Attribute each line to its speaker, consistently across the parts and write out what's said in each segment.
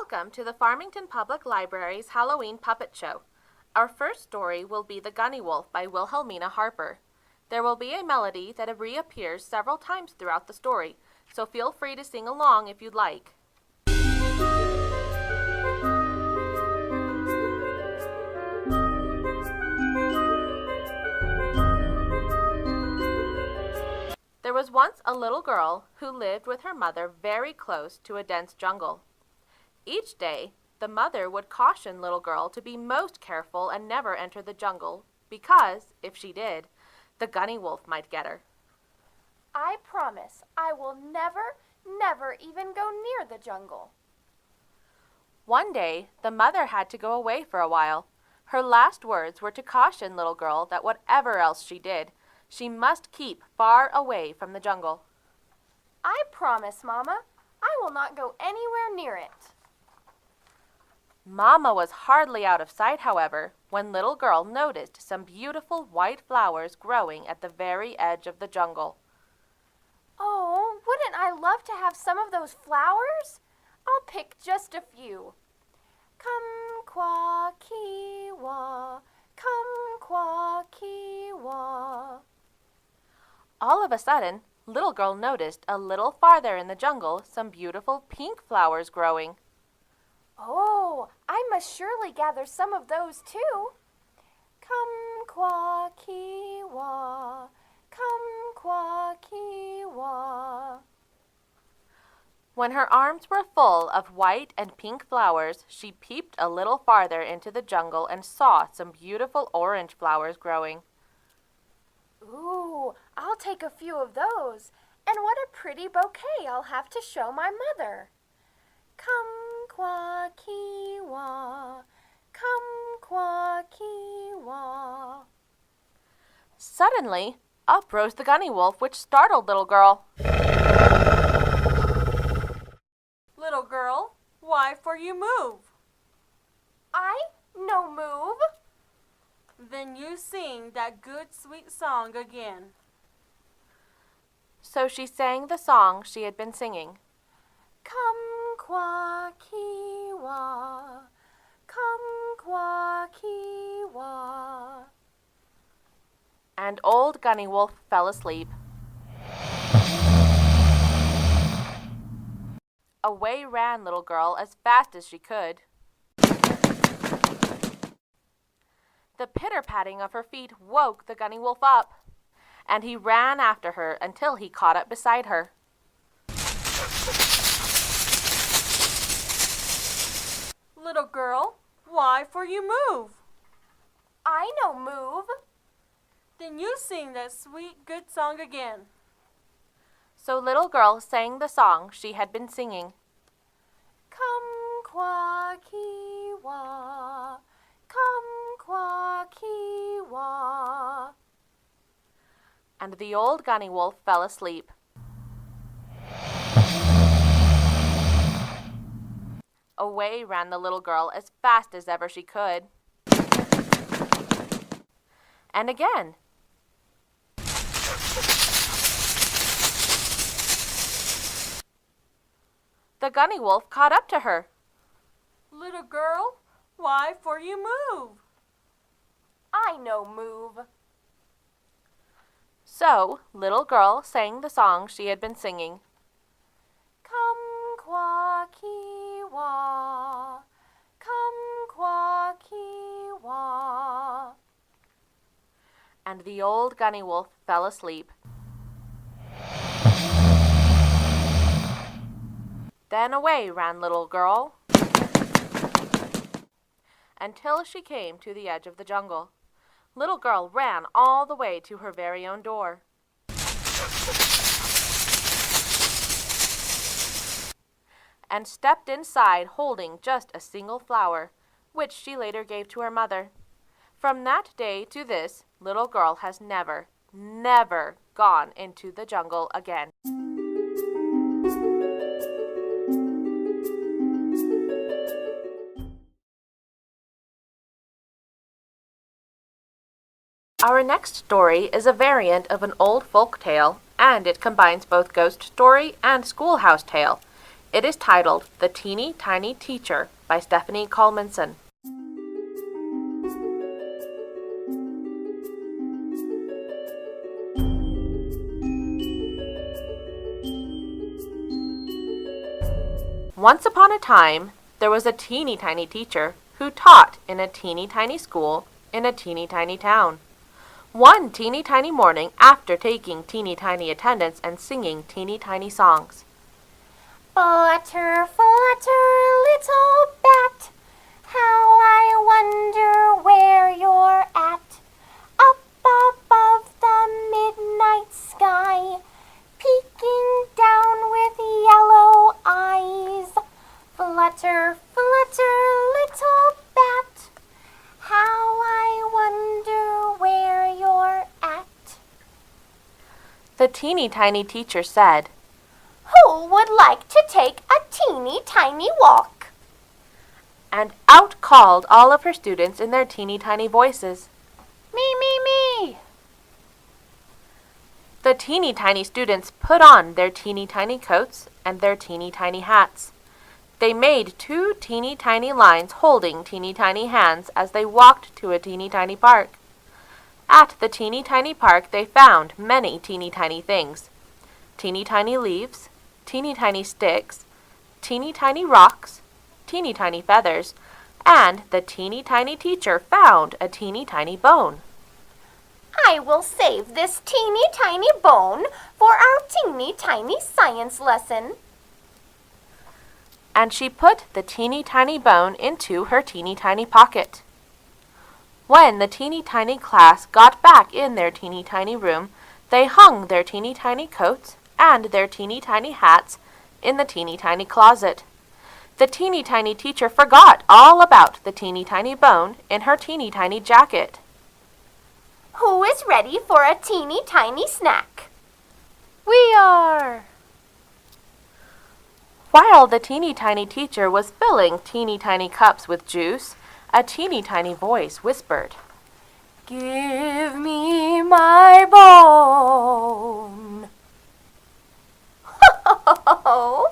Speaker 1: Welcome to the Farmington Public Library's Halloween Puppet Show. Our first story will be The Gunniwolf by Wilhelmina Harper. There will be a melody that reappears several times throughout the story, so feel free to sing along if you'd like. There was once a little girl who lived with her mother very close to a dense jungle. Each day, the mother would caution little girl to be most careful and never enter the jungle because, if she did, the Gunniwolf might get her.
Speaker 2: I promise I will never even go near the jungle.
Speaker 1: One day, the mother had to go away for a while. Her last words were to caution little girl that whatever else she did, she must keep far away from the jungle.
Speaker 2: I promise, Mama, I will not go anywhere near it.
Speaker 1: Mama was hardly out of sight, however, when little girl noticed some beautiful white flowers growing at the very edge of the jungle.
Speaker 2: Oh, wouldn't I love to have some of those flowers? I'll pick just a few. Come-qua-ki-wa, come-qua-ki-wa.
Speaker 1: All of a sudden, little girl noticed a little farther in the jungle some beautiful pink flowers growing.
Speaker 2: Oh, I must surely gather some of those too. Come-qua-ki-wa, come-qua-ki-wa.
Speaker 1: When her arms were full of white and pink flowers, she peeped a little farther into the jungle and saw some beautiful orange flowers growing.
Speaker 2: Ooh, I'll take a few of those. And what a pretty bouquet I'll have to show my mother. Come-qua-ki-wa, come-qua-ki-wa.
Speaker 1: Suddenly, up rose the Gunniwolf, which startled little girl.
Speaker 3: Little girl, why for you move?
Speaker 2: I no move.
Speaker 3: Then you sing that good sweet song again.
Speaker 1: So she sang the song she had been singing.
Speaker 2: Come-qua-ki-wa, come-qua-ki-wa.
Speaker 1: And old Gunniwolf fell asleep. Away ran little girl as fast as she could. The pitter-patting of her feet woke the Gunniwolf up, and he ran after her until he caught up beside her.
Speaker 3: Little girl, why for you move?
Speaker 2: I no move.
Speaker 3: Then you sing that sweet good song again.
Speaker 1: So little girl sang the song she had been singing.
Speaker 2: Come-qua-ki-wa, come-qua-ki-wa.
Speaker 1: And the old Gunniwolf fell asleep. Away ran the little girl as fast as ever she could. And again. The Gunniwolf caught up to her.
Speaker 3: Little girl, why for you move?
Speaker 2: I no move.
Speaker 1: So, little girl sang the song she had been singing.
Speaker 2: Come-qua-ki-wa, come-qua-ki-wa.
Speaker 1: And the old Gunniwolf fell asleep. Then away ran little girl until she came to the edge of the jungle. Little girl ran all the way to her very own door. And stepped inside holding just a single flower, which she later gave to her mother. From that day to this, little girl has never gone into the jungle again. Our next story is a variant of an old folk tale, and it combines both ghost story and schoolhouse tale. It is titled The Teeny Tiny Teacher by Stephanie Calmenson. Once upon a time, there was a teeny tiny teacher who taught in a teeny tiny school in a teeny tiny town. One teeny tiny morning, after taking teeny tiny attendance and singing teeny tiny songs.
Speaker 2: Flutter, flutter, little bat, how I wonder where you're at. Up above the midnight sky, peeking down with yellow eyes. Flutter, flutter, little bat, how I wonder where you're at.
Speaker 1: The teeny tiny teacher said,
Speaker 2: Who would like to take a teeny tiny walk?
Speaker 1: and out called all of her students in their teeny tiny voices.
Speaker 2: Me, me, me.
Speaker 1: The teeny tiny students put on their teeny tiny coats and their teeny tiny hats. They made two teeny tiny lines holding teeny tiny hands as they walked to a teeny tiny park. At the teeny tiny park they found many teeny tiny things. Teeny tiny leaves, teeny tiny sticks, teeny tiny rocks, teeny tiny feathers, and the teeny tiny teacher found a teeny tiny bone.
Speaker 2: I will save this teeny tiny bone for our teeny tiny science lesson.
Speaker 1: And she put the teeny tiny bone into her teeny tiny pocket. When the teeny tiny class got back in their teeny tiny room, they hung their teeny tiny coats and their teeny tiny hats in the teeny tiny closet. The teeny tiny teacher forgot all about the teeny tiny bone in her teeny tiny jacket.
Speaker 2: Who is ready for a teeny tiny snack?
Speaker 1: We are! While the teeny tiny teacher was filling teeny tiny cups with juice, a teeny tiny voice whispered,
Speaker 2: Give me my bone. Ho!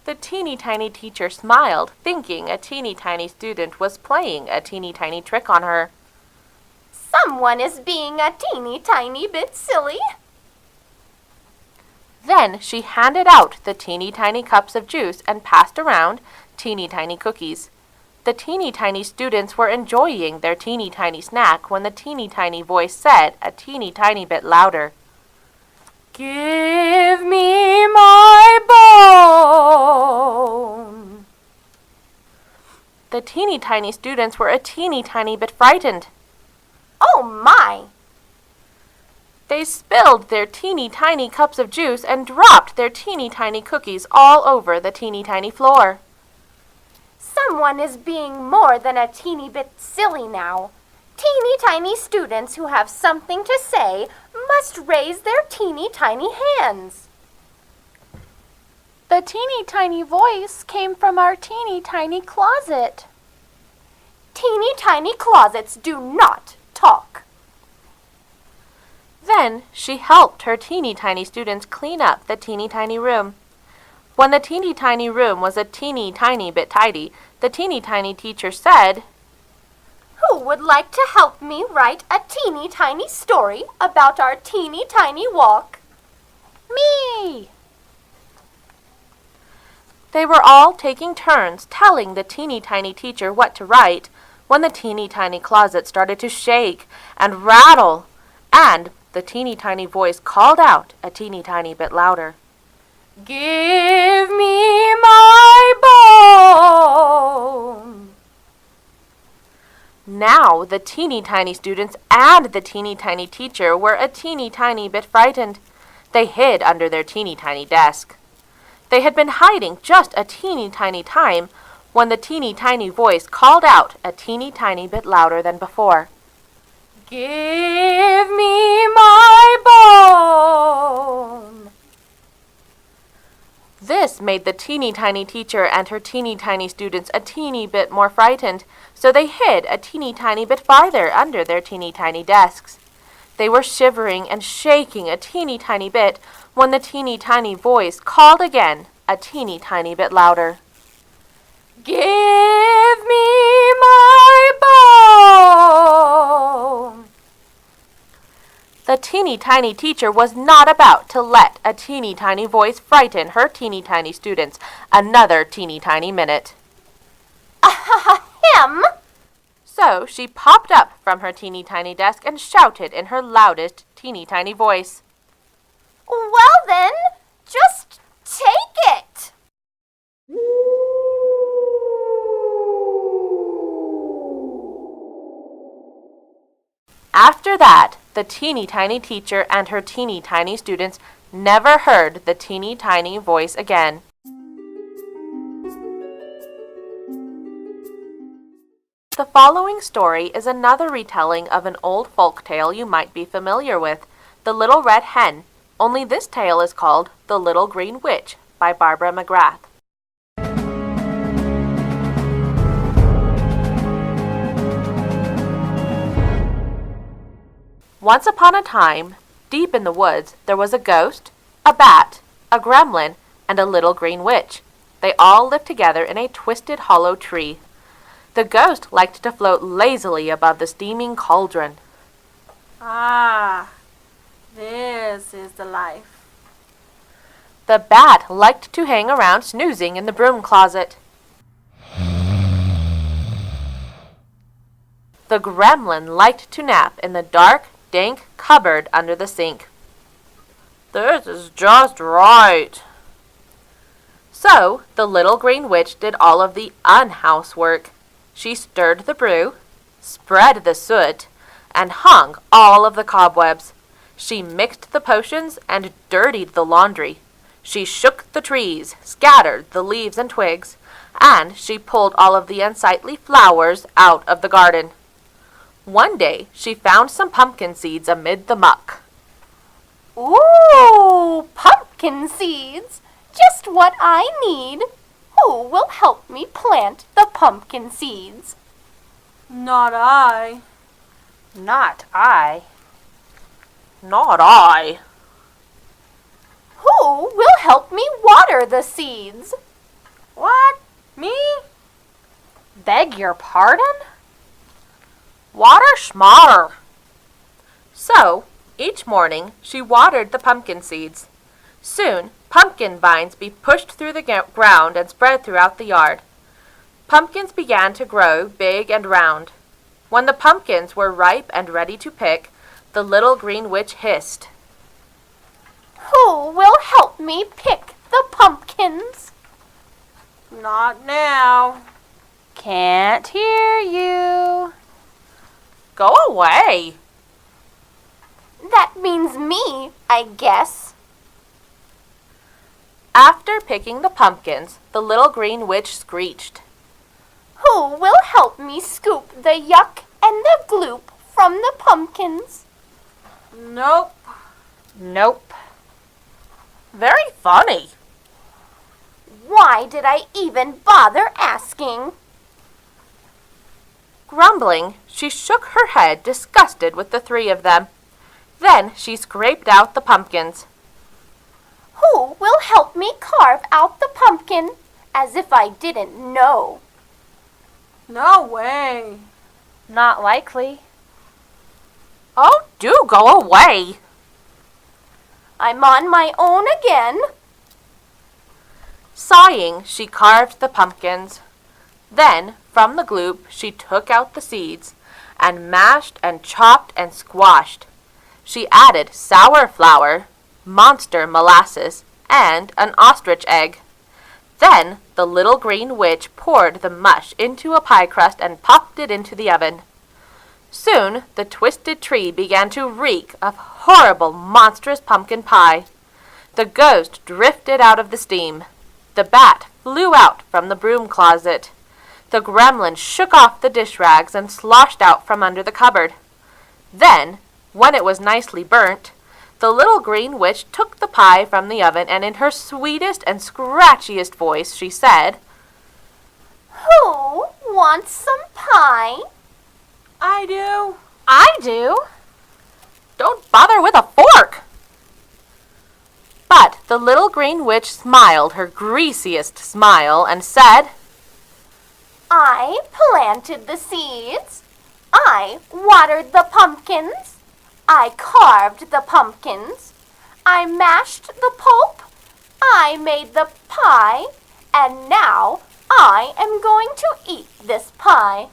Speaker 1: The teeny tiny teacher smiled, thinking a teeny tiny student was playing a teeny tiny trick on her.
Speaker 2: Someone is being a teeny tiny bit silly.
Speaker 1: Then she handed out the teeny tiny cups of juice and passed around teeny tiny cookies. The teeny tiny students were enjoying their teeny tiny snack when the teeny tiny voice said a teeny tiny bit louder, Give me my bone. The teeny tiny students were a teeny tiny bit frightened.
Speaker 2: Oh my!
Speaker 1: They spilled their teeny tiny cups of juice and dropped their teeny tiny cookies all over the teeny tiny floor.
Speaker 2: Someone is being more than a teeny bit silly now. Teeny tiny students who have something to say must raise their teeny tiny hands.
Speaker 4: The teeny tiny voice came from our teeny tiny closet.
Speaker 2: Teeny tiny closets do not talk.
Speaker 1: Then she helped her teeny tiny students clean up the teeny tiny room. When the teeny tiny room was a teeny tiny bit tidy, the teeny tiny teacher said,
Speaker 2: Who would like to help me write a teeny tiny story about our teeny tiny walk?
Speaker 4: Me!
Speaker 1: They were all taking turns telling the teeny tiny teacher what to write when the teeny tiny closet started to shake and rattle, and the teeny tiny voice called out a teeny tiny bit louder, Give me my bone. Now the teeny tiny students and the teeny tiny teacher were a teeny tiny bit frightened. They hid under their teeny tiny desk. They had been hiding just a teeny tiny time when the teeny tiny voice called out a teeny tiny bit louder than before, Give me my bone. This made the teeny tiny teacher and her teeny tiny students a teeny bit more frightened, so they hid a teeny tiny bit farther under their teeny tiny desks. They were shivering and shaking a teeny tiny bit when the teeny tiny voice called again a teeny tiny bit louder.
Speaker 2: Give me my bone!
Speaker 1: The teeny tiny teacher was not about to let a teeny tiny voice frighten her teeny tiny students another teeny tiny minute.
Speaker 2: Ahem!
Speaker 1: So she popped up from her teeny tiny desk and shouted in her loudest teeny tiny voice.
Speaker 2: Well then, just take it!
Speaker 1: After that, the teeny tiny teacher and her teeny tiny students never heard the teeny tiny voice again. The following story is another retelling of an old folk tale you might be familiar with, The Little Red Hen, only this tale is called The Little Green Witch by Barbara McGrath. Once upon a time, deep in the woods, there was a ghost, a bat, a gremlin, and a little green witch. They all lived together in a twisted hollow tree. The ghost liked to float lazily above the steaming cauldron.
Speaker 3: Ah, this is the life.
Speaker 1: The bat liked to hang around snoozing in the broom closet. The gremlin liked to nap in the dark, dank cupboard under the sink. This is just right. So the little green witch did all of the unhousework. She stirred the brew, spread the soot, and hung all of the cobwebs. She mixed the potions and dirtied the laundry. She shook the trees, scattered the leaves and twigs, and she pulled all of the unsightly flowers out of the garden. One day she found some pumpkin seeds amid the muck.
Speaker 2: Ooh, pumpkin seeds! Just what I need. Who will help me plant the pumpkin seeds?
Speaker 3: Not I.
Speaker 4: Not I.
Speaker 1: Not I.
Speaker 2: Who will help me water the seeds?
Speaker 3: What? Me?
Speaker 4: Beg your pardon?
Speaker 1: Water schmatter. So, each morning she watered the pumpkin seeds. Soon, pumpkin vines be pushed through the ground and spread throughout the yard. Pumpkins began to grow big and round. When the pumpkins were ripe and ready to pick, the little green witch hissed.
Speaker 2: Who will help me pick the pumpkins?
Speaker 3: Not now.
Speaker 4: Can't hear you.
Speaker 1: Go away.
Speaker 2: That means me, I guess.
Speaker 1: After picking the pumpkins, the little green witch screeched.
Speaker 2: Who will help me scoop the yuck and the gloop from the pumpkins?
Speaker 3: Nope.
Speaker 4: Nope.
Speaker 1: Very funny.
Speaker 2: Why did I even bother asking?
Speaker 1: Grumbling, she shook her head, disgusted with the three of them. Then she scraped out the pumpkins.
Speaker 2: Who will help me carve out the pumpkin? As if I didn't know.
Speaker 3: No way.
Speaker 4: Not likely.
Speaker 1: Oh, do go away.
Speaker 2: I'm on my own again.
Speaker 1: Sighing, she carved the pumpkins. Then, from the gloop, she took out the seeds, and mashed and chopped and squashed. She added sour flour, monster molasses, and an ostrich egg. Then the little green witch poured the mush into a pie crust and popped it into the oven. Soon the twisted tree began to reek of horrible, monstrous pumpkin pie. The ghost drifted out of the steam. The bat flew out from the broom closet. The gremlin shook off the dish rags and sloshed out from under the cupboard. Then, when it was nicely burnt, the little green witch took the pie from the oven and in her sweetest and scratchiest voice she said,
Speaker 2: Who wants some pie?
Speaker 3: I do.
Speaker 4: I do.
Speaker 1: Don't bother with a fork! But The little green witch smiled her greasiest smile and said,
Speaker 2: I planted the seeds. I watered the pumpkins. I carved the pumpkins. I mashed the pulp. I made the pie. And now I am going to eat this pie.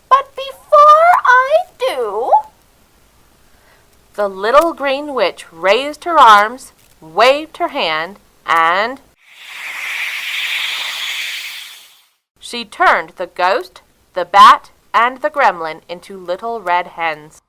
Speaker 2: But before I do...
Speaker 1: The little green witch raised her arms, waved her hand, and she turned the ghost, the bat, and the gremlin into little red hens.